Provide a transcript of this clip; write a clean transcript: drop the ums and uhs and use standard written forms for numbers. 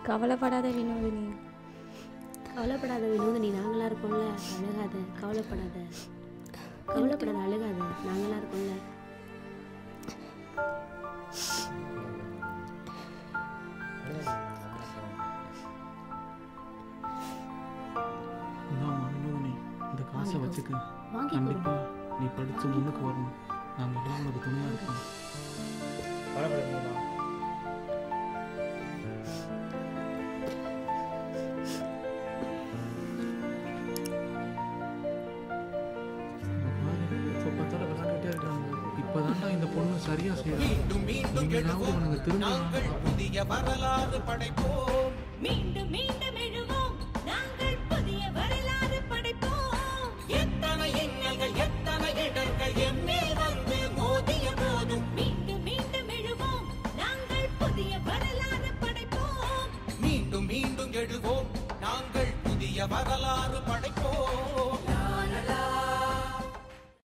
கவலைப்படாத வினோதினி. கவலைப்படாத வினோதினி, நாங்களாக இருக்கோம்ல. அழுகாத, கவலைப்படாத, கவலைப்படாத, அழுகாத, நாங்களாக இருக்கோம்ல. இந்த காசை வச்சுக்க. கண்டிப்பா நீ படிச்சு முன்னுக்கு வரணும். நாங்கள் எல்லாம் உனக்கு துணையாக இருக்கோம். இப்பதான்டா இந்த பொண்ணு சரியா செய்யறாங்க. புதிய வரலாறு படைப்போம். மீண்டும் மீண்டும் எழுவோம், நாங்கள் புதிய வரலாறு படைப்போம். எத்தனை இன்னல்கள், எத்தனை இடர்கள் எம்மேல் வந்து மோதிய போதும் மீண்டும் மீண்டும் எழுவோம், நாங்கள் புதிய வரலாறு படைப்போம். மீண்டும் மீண்டும் எழுவோம், நாங்கள் புதிய வரலாறு